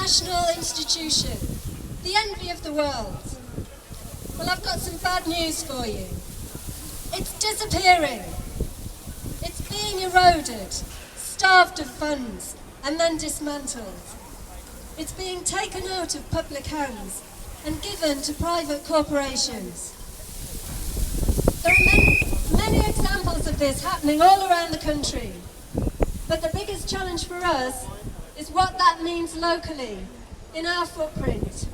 national institution, the envy of the world. Well, I've got some bad news for you. It's disappearing. It's being eroded, starved of funds, and then dismantled. It's being taken out of public hands and given to private corporations. There are many examples of this happening all around the country, but the biggest challenge for us is what that means locally, in our footprint.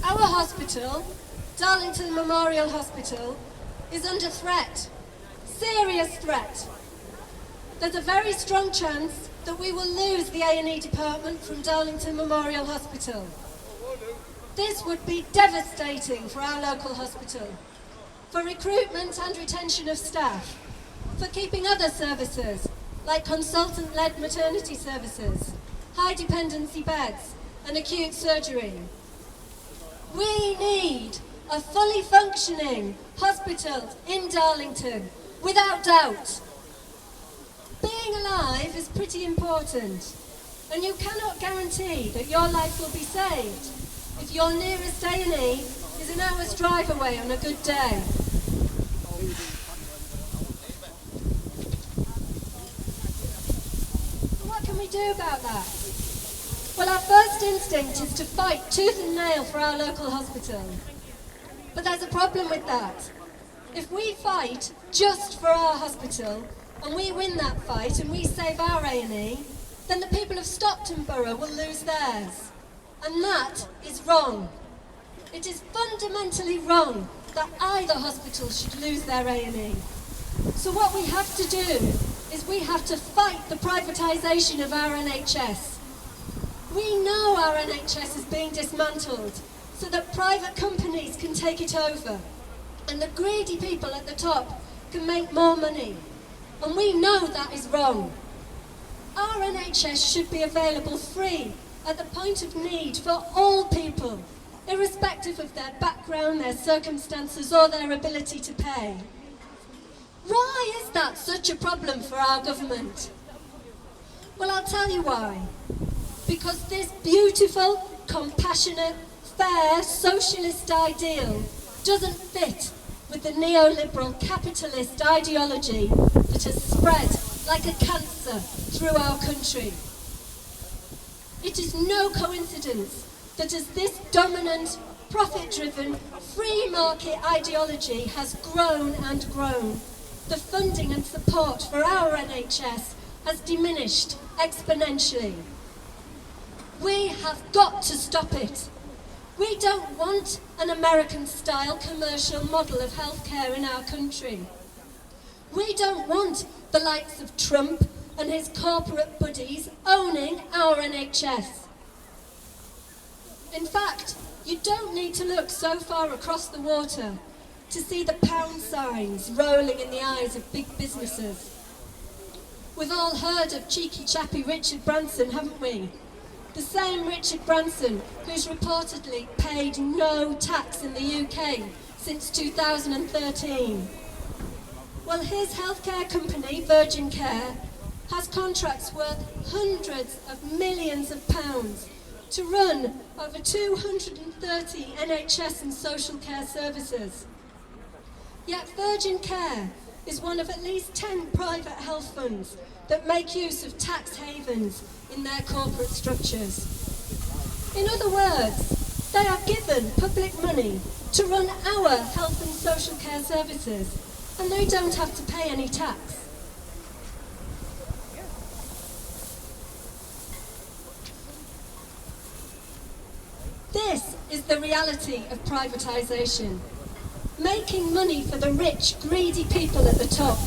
Our hospital, Darlington Memorial Hospital, is under threat, serious threat. There's a very strong chance that we will lose the A&E department from Darlington Memorial Hospital. This would be devastating for our local hospital, for recruitment and retention of staff, for keeping other services like consultant-led maternity services, high dependency beds and acute surgery. We need a fully functioning hospital in Darlington, without doubt. Being alive is pretty important, and you cannot guarantee that your life will be saved if your nearest A&E is an hour's drive away on a good day. What can we do about that? Well, our first instinct is to fight tooth and nail for our local hospital. But there's a problem with that. If we fight just for our hospital, and we win that fight and we save our A&E, then the people of Stockton Borough will lose theirs. And that is wrong. It is fundamentally wrong that either hospital should lose their A&E. So what we have to do is we have to fight the privatisation of our NHS. We know our NHS is being dismantled so that private companies can take it over and the greedy people at the top can make more money. And we know that is wrong. Our NHS should be available free at the point of need for all people, irrespective of their background, their circumstances or their ability to pay. Why is that such a problem for our government? Well, I'll tell you why. Because this beautiful, compassionate, fair, socialist ideal doesn't fit with the neoliberal capitalist ideology that has spread like a cancer through our country. It is no coincidence that as this dominant, profit-driven, free market ideology has grown and grown, the funding and support for our NHS has diminished exponentially. We have got to stop it. We don't want an American-style commercial model of healthcare in our country. We don't want the likes of Trump and his corporate buddies owning our NHS. In fact, you don't need to look so far across the water to see the pound signs rolling in the eyes of big businesses. We've all heard of cheeky chappy Richard Branson, haven't we? The same Richard Branson who's reportedly paid no tax in the UK since 2013. Well, his healthcare company, Virgin Care, has contracts worth hundreds of millions of pounds to run over 230 NHS and social care services. Yet Virgin Care is one of at least 10 private health funds that make use of tax havens in their corporate structures. In other words, they are given public money to run our health and social care services, and they don't have to pay any tax. This is the reality of privatisation. Making money for the rich, greedy people at the top.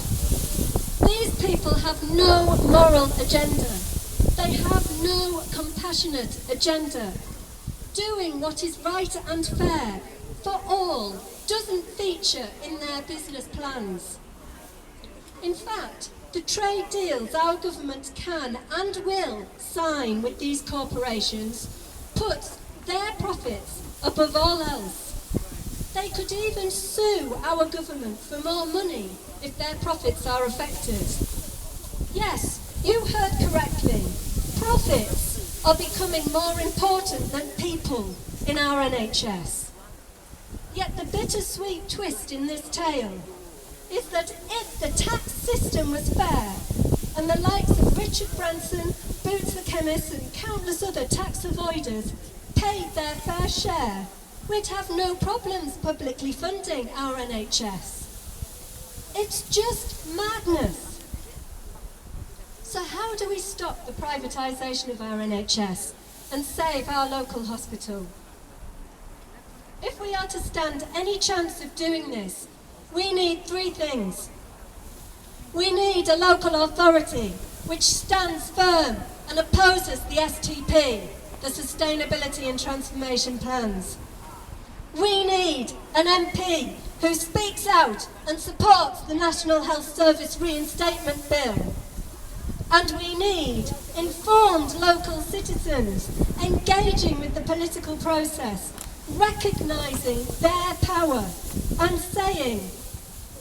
These people have no moral agenda. They have no compassionate agenda. Doing what is right and fair for all doesn't feature in their business plans. In fact, the trade deals our government can and will sign with these corporations puts their profits above all else. They could even sue our government for more money if their profits are affected. Yes, you heard correctly. Profits. are becoming more important than people in our NHS. Yet the bittersweet twist in this tale is that if the tax system was fair and the likes of Richard Branson, Boots the chemist and countless other tax avoiders paid their fair share, we'd have no problems publicly funding our NHS. It's just madness. So how do we stop the privatisation of our NHS and save our local hospital? If we are to stand any chance of doing this, we need three things. We need a local authority which stands firm and opposes the STP, the Sustainability and Transformation Plans. We need an MP who speaks out and supports the National Health Service Reinstatement Bill. And we need informed local citizens engaging with the political process, recognising their power and saying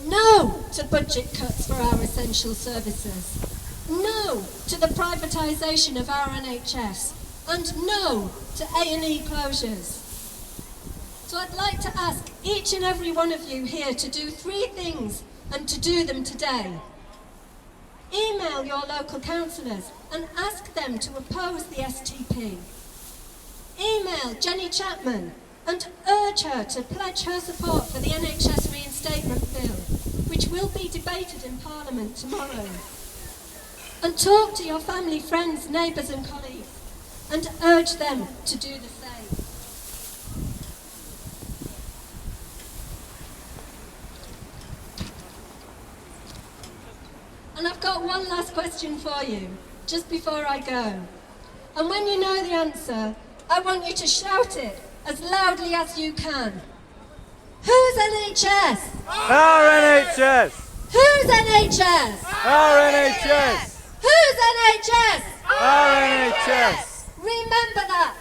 no to budget cuts for our essential services, no to the privatisation of our NHS, and no to A&E closures. So I'd like to ask each and every one of you here to do three things and to do them today. Email your local councillors and ask them to oppose the STP. Email Jenny Chapman and urge her to pledge her support for the NHS Reinstatement Bill, which will be debated in Parliament tomorrow. And talk to your family, friends, neighbours and colleagues and urge them to do the same. And I've got one last question for you, just before I go. And when you know the answer, I want you to shout it as loudly as you can. Whose NHS? Our NHS! Whose NHS? Our NHS! Whose NHS? Our NHS! Remember that.